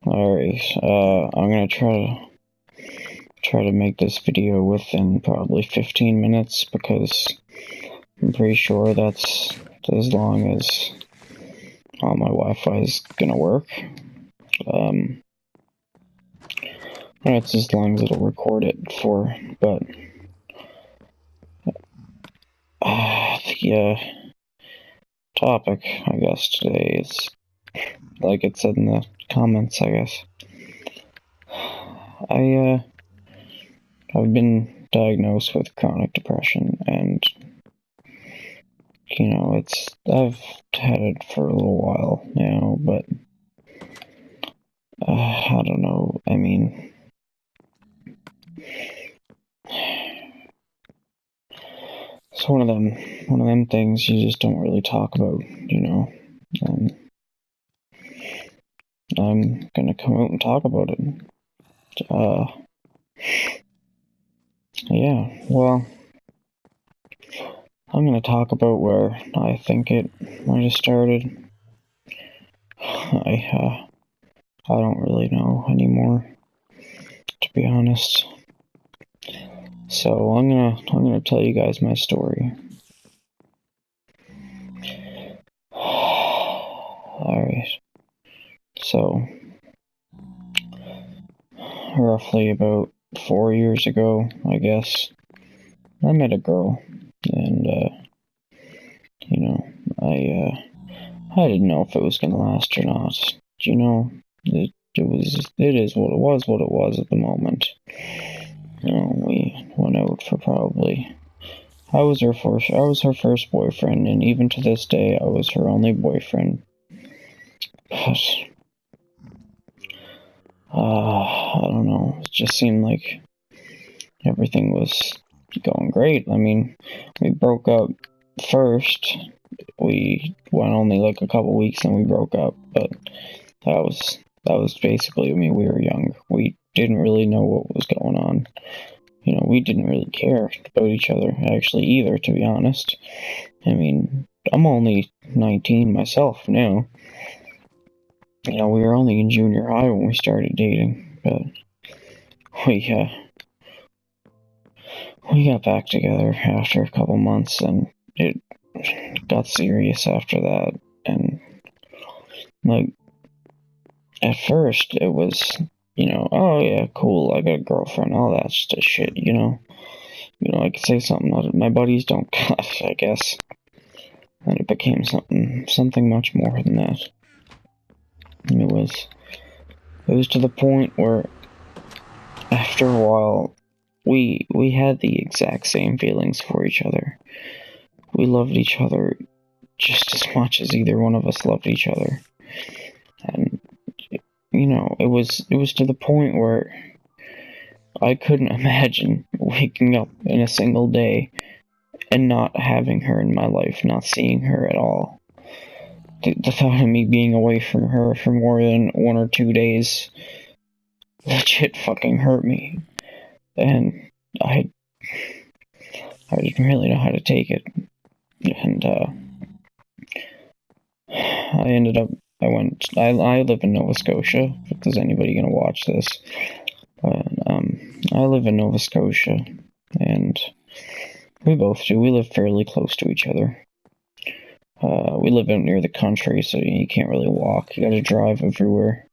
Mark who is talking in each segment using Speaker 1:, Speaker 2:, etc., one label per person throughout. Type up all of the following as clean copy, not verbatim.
Speaker 1: Alright, I'm gonna try to make this video within probably 15 minutes because I'm pretty sure that's as long as all my Wi-Fi is gonna work. That's as long as it'll record it for, but the topic, I guess, today is, like it said in the comments, I guess. I've been diagnosed with chronic depression, and, you know, I've had it for a little while now, but, I don't know, I mean, it's one of them things you just don't really talk about, you know, and I'm gonna come out and talk about it. Yeah, well, I'm gonna talk about where I think it might have started. I don't really know anymore, to be honest. So I'm gonna tell you guys my story. Alright. So roughly about 4 years ago, I guess, I met a girl, and you know, I didn't know if it was gonna last or not. You know, it is what it was at the moment. You know, we went out for probably, I was her first boyfriend, and even to this day, I was her only boyfriend. But I don't know, it just seemed like everything was going great. I mean, we broke up first. We went only like a couple weeks and we broke up, but that was basically, I mean, we were young. We didn't really know what was going on. You know, we didn't really care about each other, actually, either, to be honest. I mean, I'm only 19 myself now. You know, we were only in junior high when we started dating, but we got back together after a couple months, and it got serious after that. And, like, at first, it was, you know, oh yeah, cool, I got a girlfriend, all that shit, you know. You know, I could say something that my buddies don't cut, I guess. And it became something much more than that. And it was to the point where, after a while, we had the exact same feelings for each other. We loved each other just as much as either one of us loved each other. And, you know, it was to the point where I couldn't imagine waking up in a single day and not having her in my life, not seeing her at all. The thought of me being away from her for more than 1 or 2 days legit fucking hurt me. And I didn't really know how to take it. And I live in Nova Scotia, if there's anybody gonna watch this. But I live in Nova Scotia, and we both do. We live fairly close to each other. We live out near the country, so you can't really walk. You gotta drive everywhere.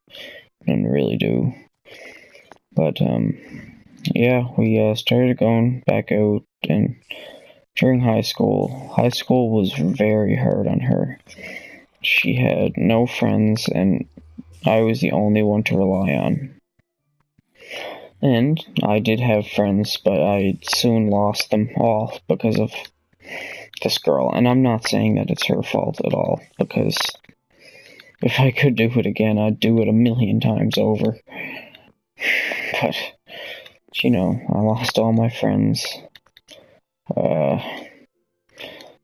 Speaker 1: And really do. But, yeah, we started going back out, and during high school was very hard on her. She had no friends, and I was the only one to rely on. And I did have friends, but I soon lost them all because of this girl. And I'm not saying that it's her fault at all, because if I could do it again, I'd do it 1,000,000 times over. But, you know, I lost all my friends.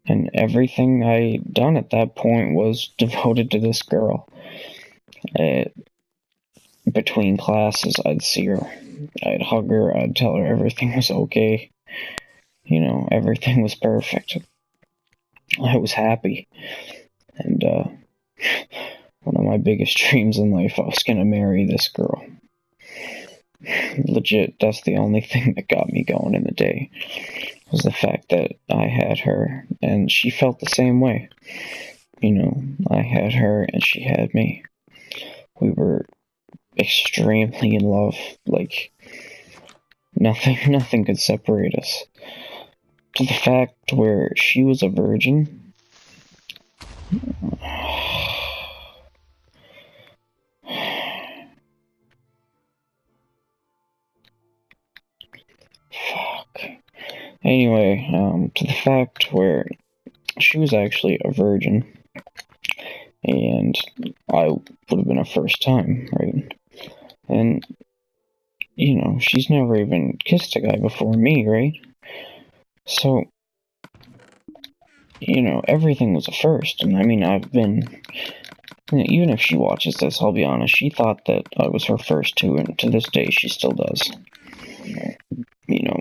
Speaker 1: And everything I done at that point was devoted to this girl. Between classes, I'd see her, I'd hug her, I'd tell her everything was okay. You know, everything was perfect. I was happy. And, one of my biggest dreams in life. I was gonna marry this girl. Legit, that's the only thing that got me going in the day, was the fact that I had her, and she felt the same way. You know, I had her, and she had me. We were extremely in love. Like, nothing could separate us. To the fact where she was a virgin. Fuck. Anyway, to the fact where she was actually a virgin, and I would have been a first time, right? And, you know, she's never even kissed a guy before me, right? So, you know, everything was a first, and I mean, I've been, even if she watches this, I'll be honest, she thought that I was her first too, and to this day, she still does. You know,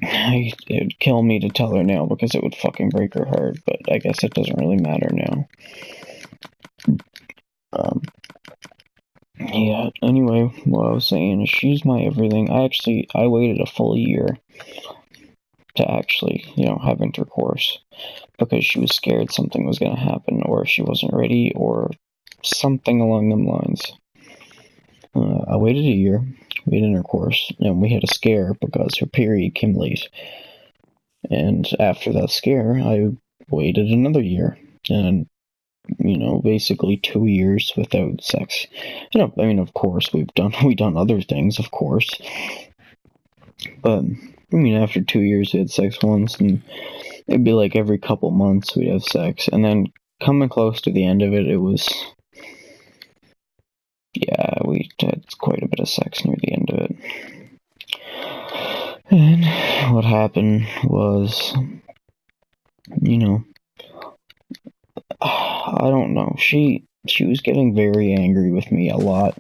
Speaker 1: it would kill me to tell her now, because it would fucking break her heart, but I guess it doesn't really matter now. Yeah, anyway, what I was saying is she's my everything. I waited a full year to actually, you know, have intercourse, because she was scared something was gonna happen, or she wasn't ready, or something along them lines. I waited a year, we had intercourse, and we had a scare because her period came late. And after that scare, I waited another year, and, you know, basically 2 years without sex. You know, I mean, of course, we've done other things, of course. But, I mean, after 2 years, we had sex once, and it'd be like every couple months we'd have sex. And then, coming close to the end of it, it was, yeah, we had quite a bit of sex near the end of it. And what happened was, you know, I don't know, she was getting very angry with me a lot,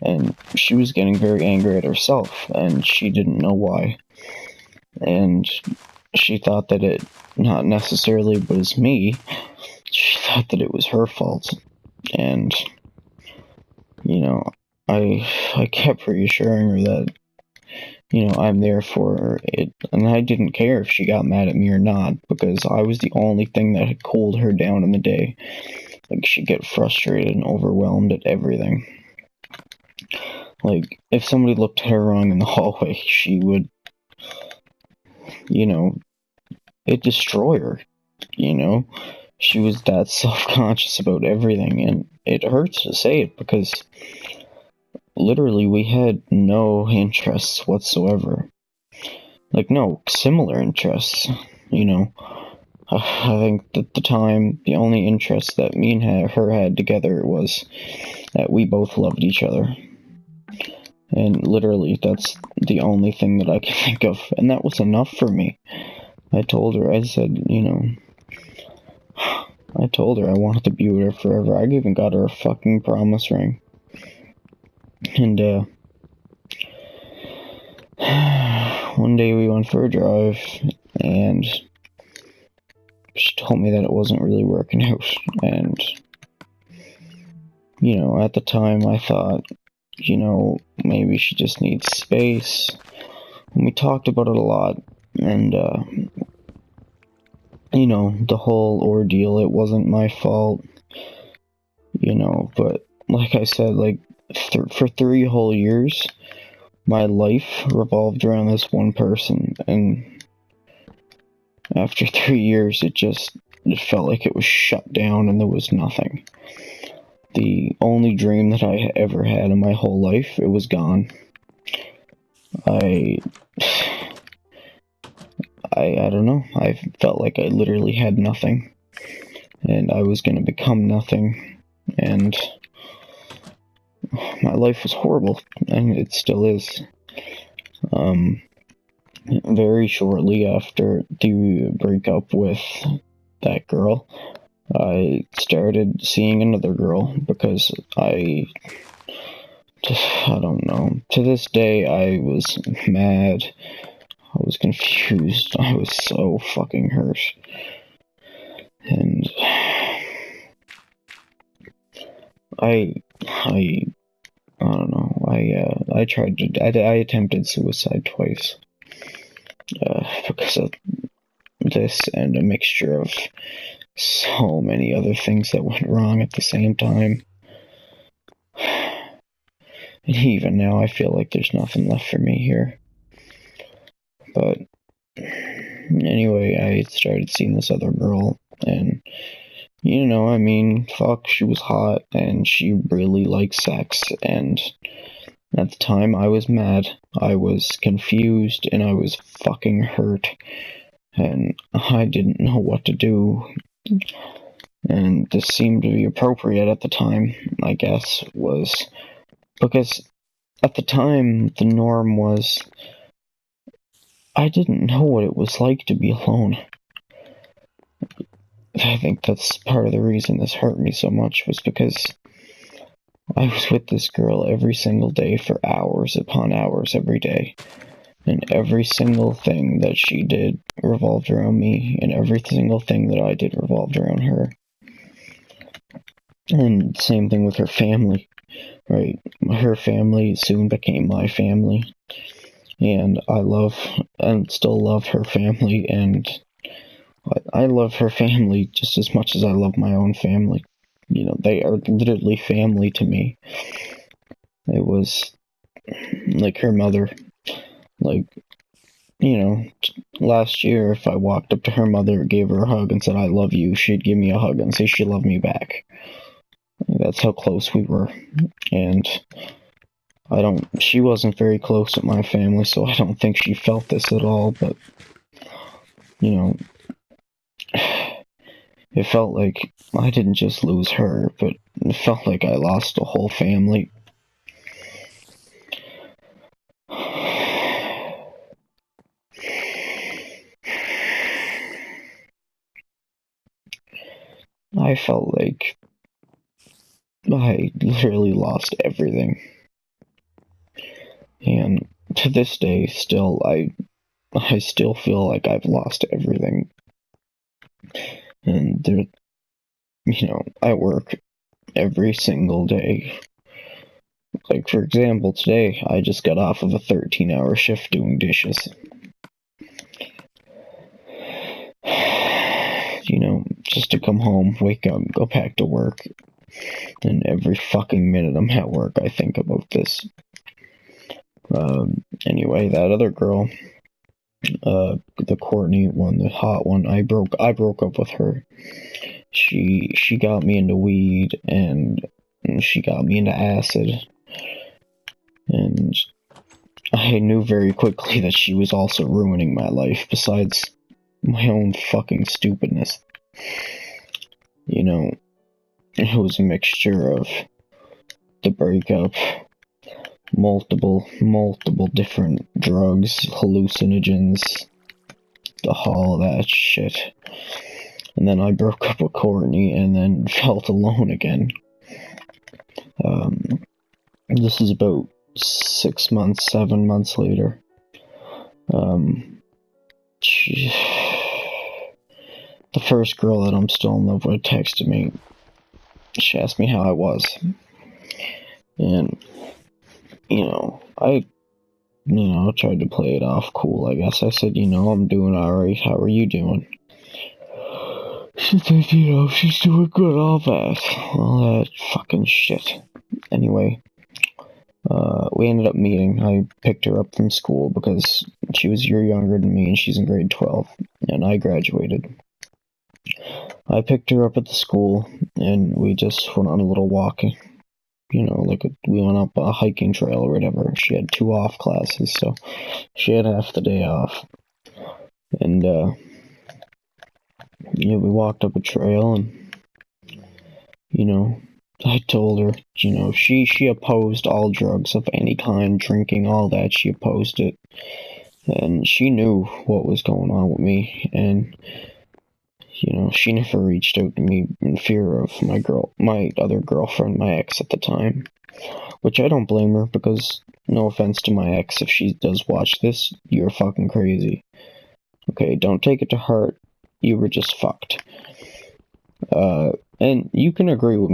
Speaker 1: and she was getting very angry at herself, and she didn't know why. And she thought that it not necessarily was me, she thought that it was her fault. And, you know, I kept reassuring her that, you know, I'm there for her, and I didn't care if she got mad at me or not, because I was the only thing that had cooled her down in the day. Like, she'd get frustrated and overwhelmed at everything. Like, if somebody looked at her wrong in the hallway, she would, you know, it'd destroy her, you know? She was that self-conscious about everything, and it hurts to say it, because literally we had no interests whatsoever. Like, no similar interests, you know? I think at the time, the only interest that me and her had together was that we both loved each other. And literally, that's the only thing that I can think of, and that was enough for me. I told her, I said, you know, I told her I wanted to be with her forever. I even got her a fucking promise ring. And, one day we went for a drive, and she told me that it wasn't really working out, and, you know, at the time I thought, you know, maybe she just needs space, and we talked about it a lot, and, you know, the whole ordeal, it wasn't my fault, you know, but, like I said, like, for 3 whole years, my life revolved around this one person, and after 3 years, it felt like it was shut down and there was nothing. The only dream that I ever had in my whole life, it was gone. I don't know, I felt like I literally had nothing, and I was gonna become nothing, and my life was horrible, and it still is. Very shortly after the breakup with that girl, I started seeing another girl, because I don't know. To this day, I was mad. I was confused. I was so fucking hurt. And I don't know. I attempted suicide twice. Because of this and a mixture of so many other things that went wrong at the same time. And even now, I feel like there's nothing left for me here. But anyway, I started seeing this other girl, and you know, I mean, fuck, she was hot, and she really liked sex, and at the time, I was mad, I was confused, and I was fucking hurt, and I didn't know what to do, and this seemed to be appropriate at the time, I guess, was because at the time, the norm was I didn't know what it was like to be alone. I think that's part of the reason this hurt me so much, was because I was with this girl every single day for hours upon hours every day. And every single thing that she did revolved around me, and every single thing that I did revolved around her. And same thing with her family, right? Her family soon became my family. And I love, and still love her family, and I love her family just as much as I love my own family. You know, they are literally family to me. It was like her mother. Like, you know, last year, if I walked up to her mother, gave her a hug, and said, I love you, she'd give me a hug and say she loved me back. That's how close we were. And she wasn't very close with my family, so I don't think she felt this at all, but, you know, it felt like I didn't just lose her, but it felt like I lost a whole family. I felt like I literally lost everything. And to this day, still, I still feel like I've lost everything. And there, you know, I work every single day. Like, for example, today, I just got off of a 13-hour shift doing dishes. You know, just to come home, wake up, go back to work. And every fucking minute I'm at work, I think about this. Anyway, that other girl, the Courtney one, the hot one, I broke up with her. She got me into weed, and she got me into acid. And I knew very quickly that she was also ruining my life, besides my own fucking stupidness. You know, it was a mixture of the breakup, multiple different drugs, hallucinogens, all that shit. And then I broke up with Courtney, and then felt alone again. This is about 6 months, 7 months later. The first girl that I'm still in love with texted me. She asked me how I was. And, you know, I tried to play it off cool, I guess. I said, I'm doing alright. How are you doing? She said, she's doing good, all that fucking shit. Anyway, we ended up meeting. I picked her up from school because she was a year younger than me, and she's in grade 12, and I graduated. I picked her up at the school, and we just went on a little walk. We went up a hiking trail or whatever. She had 2 off classes, so she had half the day off. And, we walked up a trail, and, I told her, she opposed all drugs of any kind, drinking, all that, she opposed it. And she knew what was going on with me, and, she never reached out to me in fear of my other girlfriend, my ex at the time. Which I don't blame her, because, no offense to my ex, if she does watch this, you're fucking crazy. Okay, don't take it to heart, you were just fucked. And you can agree with me.